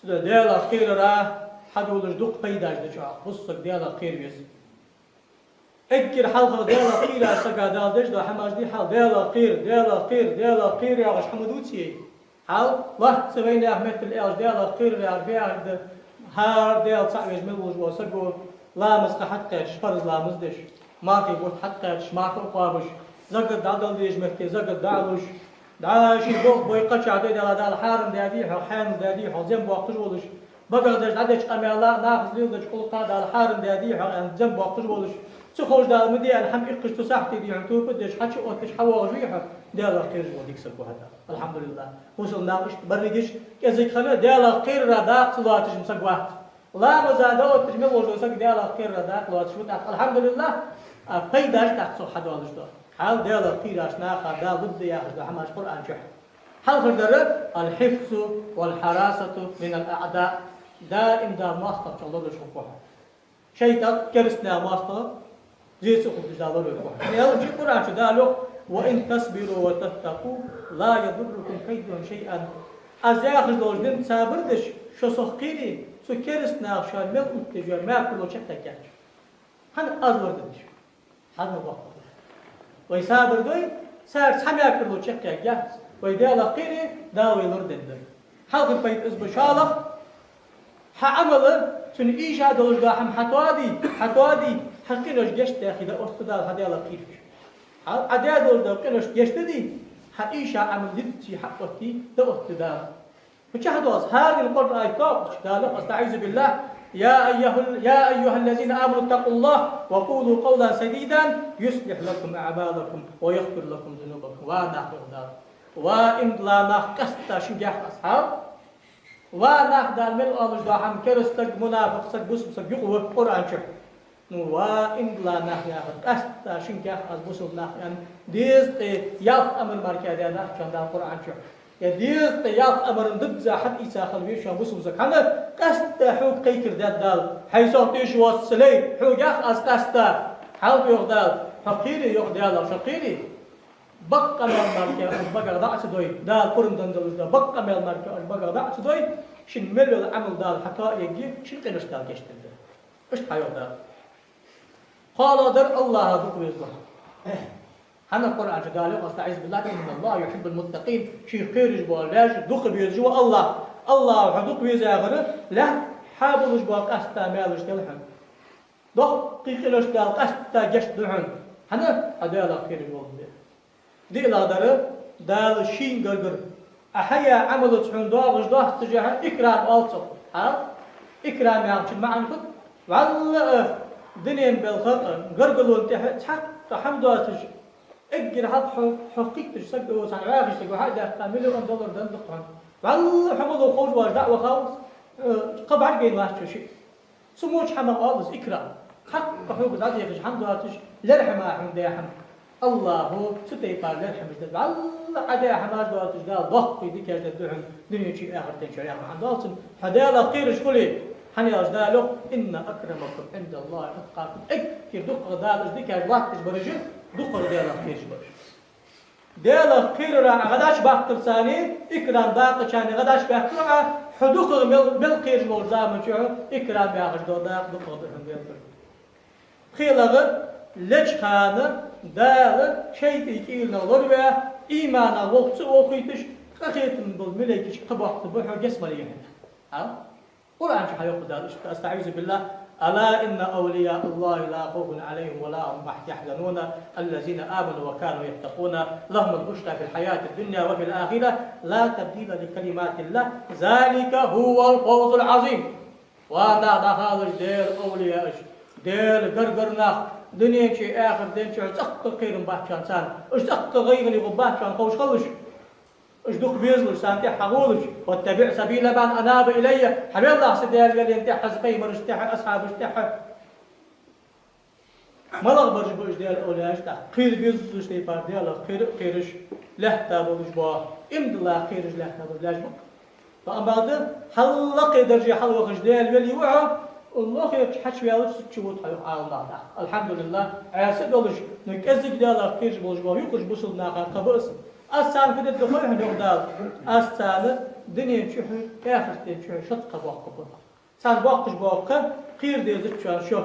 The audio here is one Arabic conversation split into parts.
ديال خير را حدولش دق بيداش دجا بصك ديال خير بيس اكر حلقه ديال خير اسكا دالدش دا حماش دي حال ديال خير يا غش حمدوتي حال الله سوينا احمد الاج ديال خير يا بيعد هار ديال صعب ملوج وسقو لا مسق حتى فرز لا مزدش ما في بوت حتى ما في قابش زقد دادل ديج مكي زقد دالوش داشي بوق بويقش عدي دال حارم دادي حان دادي حزم بوقش ولش بقدر عدش قميلا ناخذ ليدش كل قاد الحارم دادي حان زم بوقش ولش تخرج دال مدي الحم إقش تصحتي دي عتوب بدش حتى أوتش حوا ريحة دال خير وديك سكو هذا الحمد لله وصل ناقش بريجش كذا خلا دال خير رداق صلاتش مسقوات لا مزادا وتجمع وجوسك دال خير رداق صلاتش الحمد لله فيداش تحصل حد والش ده حال دال خير عشنا خدال ضد يا أخي حماش قرآن شح حال خدر الحفظ والحراسة من الأعداء دائم دا ماستر الله يشوفها شيء كرسنا ماستر جيسو خد جالو يروح يعني هذا شيء قرآن شو دالو وإن تصبروا وتتقوا لا يضركم كيدهم شيئا أزياخ جلوجدن صابردش شو سخيري سو كرسنا شو مل أتجار ما كله شتى كاتش هن أزور دش هذا وقت ويصابر دوي صار سمع كله شتى كاتش ويدال خيري داوي لردن حلقة بيت إزب شالخ حعمله سن إيشا دولج داحم حتوادي حقينوش جشت يا أخي ده أستدال هذا لا كيف عداد دول ده قينوش جشت دي حقيشة عمل دتي حقتي ده أستدال فشهد هذه القرآن آيات قال أستعيذ بالله يا أيها الذين آمنوا اتقوا الله وقولوا قولا سديدا يصلح لكم أعمالكم ويغفر لكم ذنوبكم ونحن وإن لا نقصت شجاع أصحاب ونحن من الله داحم كرستك منافق بس يقوى القرآن شح وإن لا نحن قصت شجاع أصبوس نحن ديز ياف أمر مركز أنا شان القرآن شح يديز ياف أمر ضد زاحد إيسا خلوي شان بوس أنا قصت حوق كيكر دال حيث تيش وصلي حوق أس قصت حوق يغدال فقيري يغدال شقيري بقى من المركز بقى ضعت دوي دال قرن دندلوش دا بقى من المركز بقى ضعت دوي شن ملو العمل دال حتى يجي شن قنش دال كشتل ده إيش حيو دال قال در الله دوك ويزلح هنا القرآن قال أستعيذ بالله إن الله يحب المتقين شيء خير جبالاش دوك بيزجوا الله حدوك بيزاغر لا حابل جبال قستا مالش دلحن دوك قيقلش دال قستا جشت دلحن هنا هذا خير جبال دي لادر دال شين غرغر احيا عمل تحون داغش داه تجاه اكرام الصف ها اكرام يا معنى والله دنيا بالخلق غرغلون تحت حمداتش اجر حقيقتش سقوا سنعاغش تقول هذا مليون دولار دندقان والله حمدوا خوج واش دعوه خالص قبع بين ما شيء سموش حمل خالص اكرام حق حقوق ذاتي يخش حمداتش لرحمه حمد يا حمد الله ستي قال لرحمه والله عدا حماش دواتش قال ضخ في ديك الدعم دنيا شيء اخر تنشر يا محمد هذا قيرش كلي حني أجدالو إن أكرمكم عند الله أتقاكم كيف دق دالش ديك الوقت برجل دق ديال خير برج ديال خير را غداش باختر ثاني إكرام داق ثاني غداش باختر حدوق بالخير مرزام شو إكرام يا غش داق دق ديال خيلغ لج خانه دال شيء يكيل نور و إيمان وقت وقيتش خيتم بالملكش قبحت بحر جسم ليه ها قرآن شحيوق دالش أستعيذ بالله ألا إن أولياء الله لا خوف عليهم ولا هم يحزنون الذين آمنوا وكانوا يتقون لهم البشرى في الحياة الدنيا وفي الآخرة لا تبديل لكلمات الله ذلك هو الفوز العظيم وأنا دخل دير أولياء دير غرغرنا دنيا شيء آخر دين شيء زق خير باشان سان زق غير اللي باشان خوش خوش اشدوك بيزلش سانتي حقولش واتبع سبيل من اناب الي حبيب الله سديال قال انت حزقي مرشتح اصحاب اشتح ما لغبرش بوش ديال اولياش تاع خير بيزلش دي بار ديال خيرش له تابوش با امد الله خيرش له تابوش لاش بك فأبعد حلق درجة حلوة ديال ولي وعى الله يحش ويالش تشوت الله الحمد لله عاسد ولش نكزك ديال خيرش بوش با يخرج بوصل ناقه قبس أستان كده دخل هنيو دال أستان دنيا شحن آخر تشحن شطقة باقة سان باقش باقة قير ديزت شان شو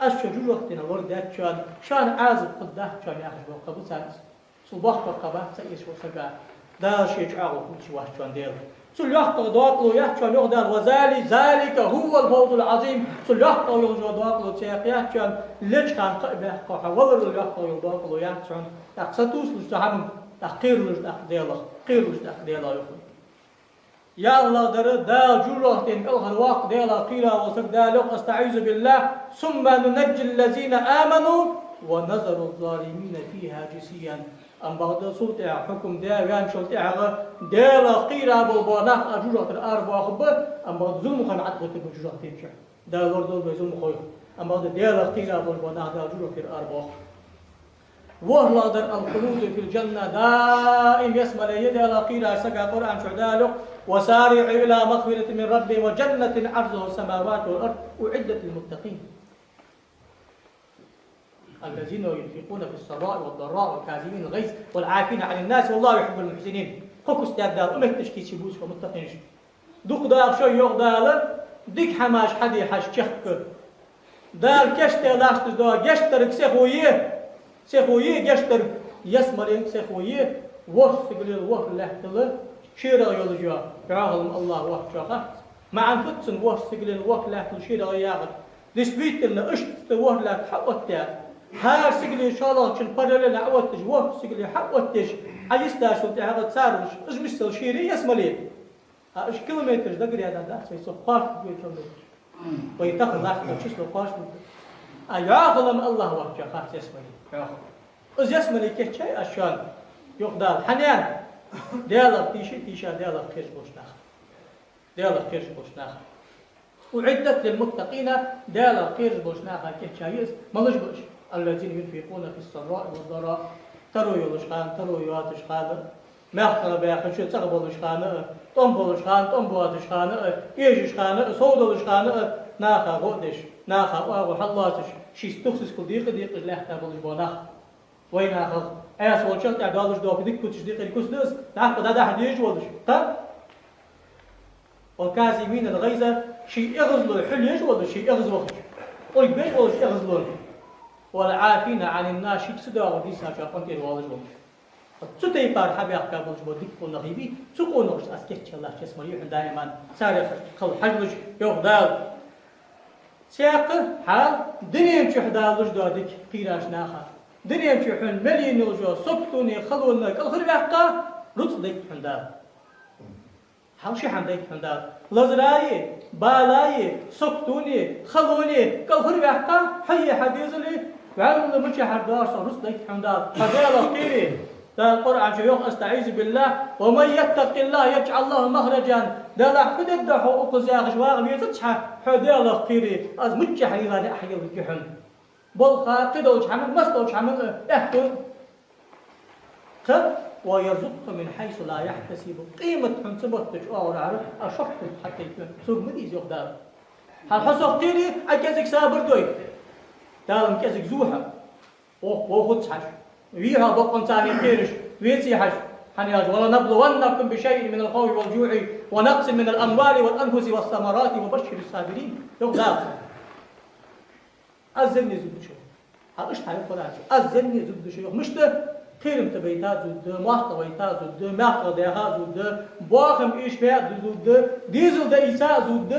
أشجع وقتنا وردات شان شان عازب قداه شان آخر باقة بسانس صباح باقة سيش وسجا دا شيء عاقل كل شيء واحد شان ديل سلحق ضاقلو يحشان يغدر ذلك هو الفوز العظيم سلحق يغدر ضاقلو تيق يحشان ليش كان قبل حول يحق يضاقلو يحشان تقصتوس لجتهم تقير لجتأخديله قير لجتأخديله يخل يا الله در دا جوله تنقل الواق ديلا قيلا وسجدالك استعيذ بالله ثم ننجي الذين آمنوا ونذر الظالمين فيها جسيا أم بعد صوت حكم دا وان شلت ديلا قيلا بالبناخ أجوجة الأربعة خبر أم بعد ظلم خن عدقة بجوجة تنشع دا وردو بظلم خوي أم بعد ديلا قيلا بالبناخ دا أجوجة الأربعة وهلا در الخلود في الجنة دائم يسمى يديلا قيلا سقى قرآن شعدالك وسارعوا إلى مغفرة من ربهم وجنة عرضها السماوات والأرض أعدت للمتقين الذين ينفقون في السراء والضراء وكاظمين الغيظ والعافين عن الناس والله يحب المحسنين خك استاذ دار أمك تشكي شبوس ومتقينش دوق دار شو يوغ دار ديك حماش حدي حش شخك دار كشتر لاشتر دار جشتر سيخويه جشتر يسمرين سيخويه وقت قليل وقت لحتل شيرا يولجا يعاغلم الله وقت شاقه مع انفتسن وقت قليل وقت لحتل شيرا ياغل دسبيت لنا اشت وقت لحت حقوتها هار سيقلي إن شاء الله كن بارلل عوتش وقت سيقلي حقوتش عيستا شو تعاغل تسارش ازمشتل شيري يسمرين اش كيلومتر دقري هذا ده سيسو قاش بيوتشل ويتاخذ لاحظ شو قاش يعاغلم الله وقت شاقه يسمرين از يسمرين كيف شيء اشان يقدر حنان ديالك تيشا ديالك خير بوشناخ ديالك خير بوشناخ وعدت للمتقين ديالك خير بوشناخ كيتشايز مالش بوش الذين ينفقون في السراء والضراء ترو يلشخان ترو يواتشخان ما يختار بياخد شو تغبلشخان طنبلشخان طنبواتشخان يجشخان صودلشخان ناخا غودش ناخا وحلاتش شيس تخصص كل ديق لا يحتاج بوناخ وين اخذ ايش وشلت عدالش دوك ديك كنتش ديق الكسدس تعرف ده حد يجي ولش ها والكاظمين الغيظ شيء اغزلوا الحل يجي ولا شيء اغزلوا قول بين ولا شيء اغزلوا والعافين عن الناس شيء سدا ودي ساعه كنت الوالج ولش ستي بار حبي احكي ولش ديك كل غيبي سكونوش اسكت الله اسمه يحن دائما سارخ خل حجلش يغدال سياق حال دنيا شحدالش دادك قيراش ناخا دنيا شحن مليون يلجو سبتوني خلونا كل بحقا رطدك حندال حوشي حندك حندال لزراي بالاي سبتوني خلوني كل بحقا حي حديثني وعلم مشي حداش رطدك حندال هذا قيري ده القرآن شيوخ استعيذ بالله ومن يتق الله يجعل الله مخرجا ده لا حدد ده حقوق زياغ شواغ بيتشح حدا الله قيري از متش حيلا احيل الجحن بلخا قدوش حمل مستوش حمل احكم ويرزقك من حيث لا يحتسب قيمة حنسبتش اور عارف اشفت حتى يكون سوق مديز يقدر هل حسب قيري اكزك سابر دوي دالم كزك زوحه وخدش حش ويها بقن ثاني قيرش ويتي حش حنياج ولنبلونكم بشيء من الخوف والجوع ونقص من الاموال والانفس والثمرات وبشر الصابرين يقدر الزني زود شو هذا ايش تعرف ولا شيء الزني زود شو مش ده خيرم تبيتات زود ماخ تبيتات زود ماخ ده زود باخم ايش فيها زود ديزل ده إيسا زود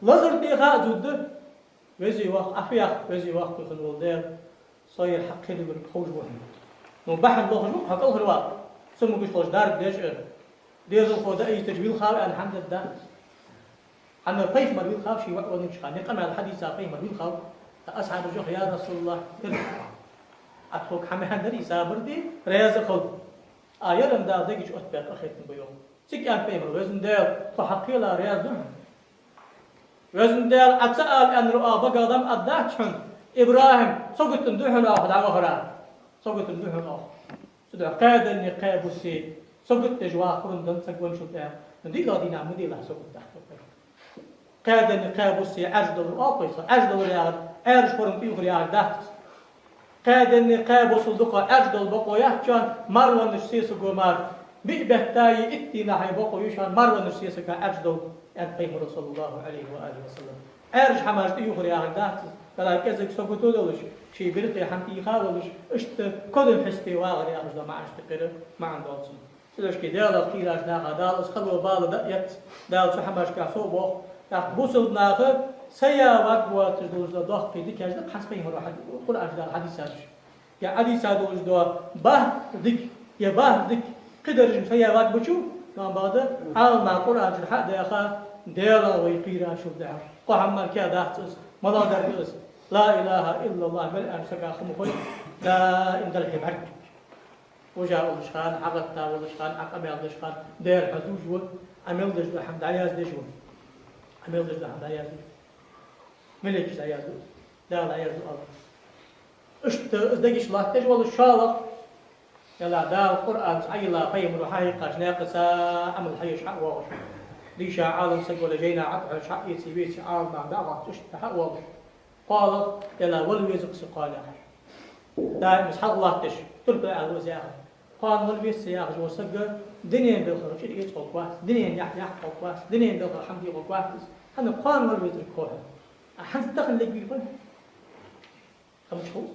لزر ده زود وزي وقت افيا وزي وقت في الولد صاير حق اللي بالخوج وهم مباح الله شو حق الخلوات سمو قش خوش دار ديش ديزل خودا اي تجويل خاوي الحمد لله عن الطيف مريض خاف شيء ونمش خان نقمع الحديث طيف مريض خاف أصحاب الجوخ يا رسول الله أتوك حمد دري سابردي رياض خل آيرم دا دقيش أتبع أخيتم بيوم سكان بيمر وزن دير فحقي لا رياض دم وزن دير أتسأل أن رؤى بقدم أداتشن إبراهيم سقط ندوحن أخذ على غران سقط ندوحن أخذ سدع قادر نقاب السي سقط تجوا قرن دم سقون شو ده ندي لا دينا مدي لا سقط تحت قادر نقاب السي أجدل الأقيس أجدل رياض أرش فرن بيوغ رياض دات قادر نقاب صدقة أجدل بقوية كان مروان السيس قمار بئبهتاي اتنا هاي بقو يشان مرة نرسيسك أجدو أن بيمر صلى الله عليه وآله وسلم أرج حماجت يخري أهدات كلا كذا سقطوا دولش شيء برقي حمتي خالش اشت كل حستي واغري أرج ما أشتقر ما عندهم سلش كدال قيلاش ناخا دال اسخلوا بال دقيت دال شو حماش كاسو بوخ تاخ بوسل ناخا سيا وقوا تجدوز دوخ في ديك اجد حس بين روح قول اجدال حديث اج يا حديث دوز دو به ديك يا به ديك قدر سيا وقت بشو كان بعد حال ما قول اجد حق داخا ديلا ويقيرا شو دعر قهم كا داتس ملا درس لا اله الا الله بل ان سكا خمخوي لا ان الحبر وجاء الشخان عقدتا والشخان عقب الشخان دير حزوج و عمل دج حمد عياز دج و عمل دج حمد عياز ملك عياز لا عياز الله اشت ازدقش لا تج ولا الشالق يلا دا القران عيلا قيم روحي قاش ناقصا عمل حي شحق واش ليش عالم سق ولا جينا عقع شحق يسيبي عالم بعد عقع اشت حق واش قال يلا ولويزق سقال دائما حق الله تش تربع على وزاخ قال مولوي السياق جو سجل دنيا بالخير شيء يتقوا كواس دنيا يح كواس دنيا بالخير حمد يقوا كواس أنا قال مولوي الكوه أحن تدخل لك بيقول خمس شهور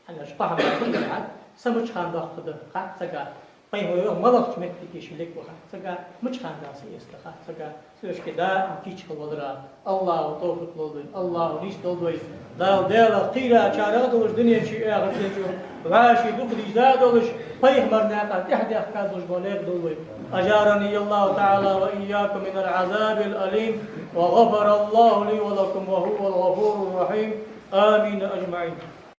أنا شقاه ما كل عاد سمش خان داخل قاعد سجى طيب هو يوم ملك متكيش لك وخا سجى مش خان داس يستخا سجى سويش كده كيش خلودرا الله توفيق لودين الله ريش دودوي دال قيلا شارع دولش دنيا شيء آخر شيء غاشي دخلي زادولش طيب مرناقة تحت أحكام دولش بوليك دولوي أجارني الله تعالى وإياكم من العذاب الأليم وغفر الله لي ولكم وهو الغفور الرحيم آمين أجمعين.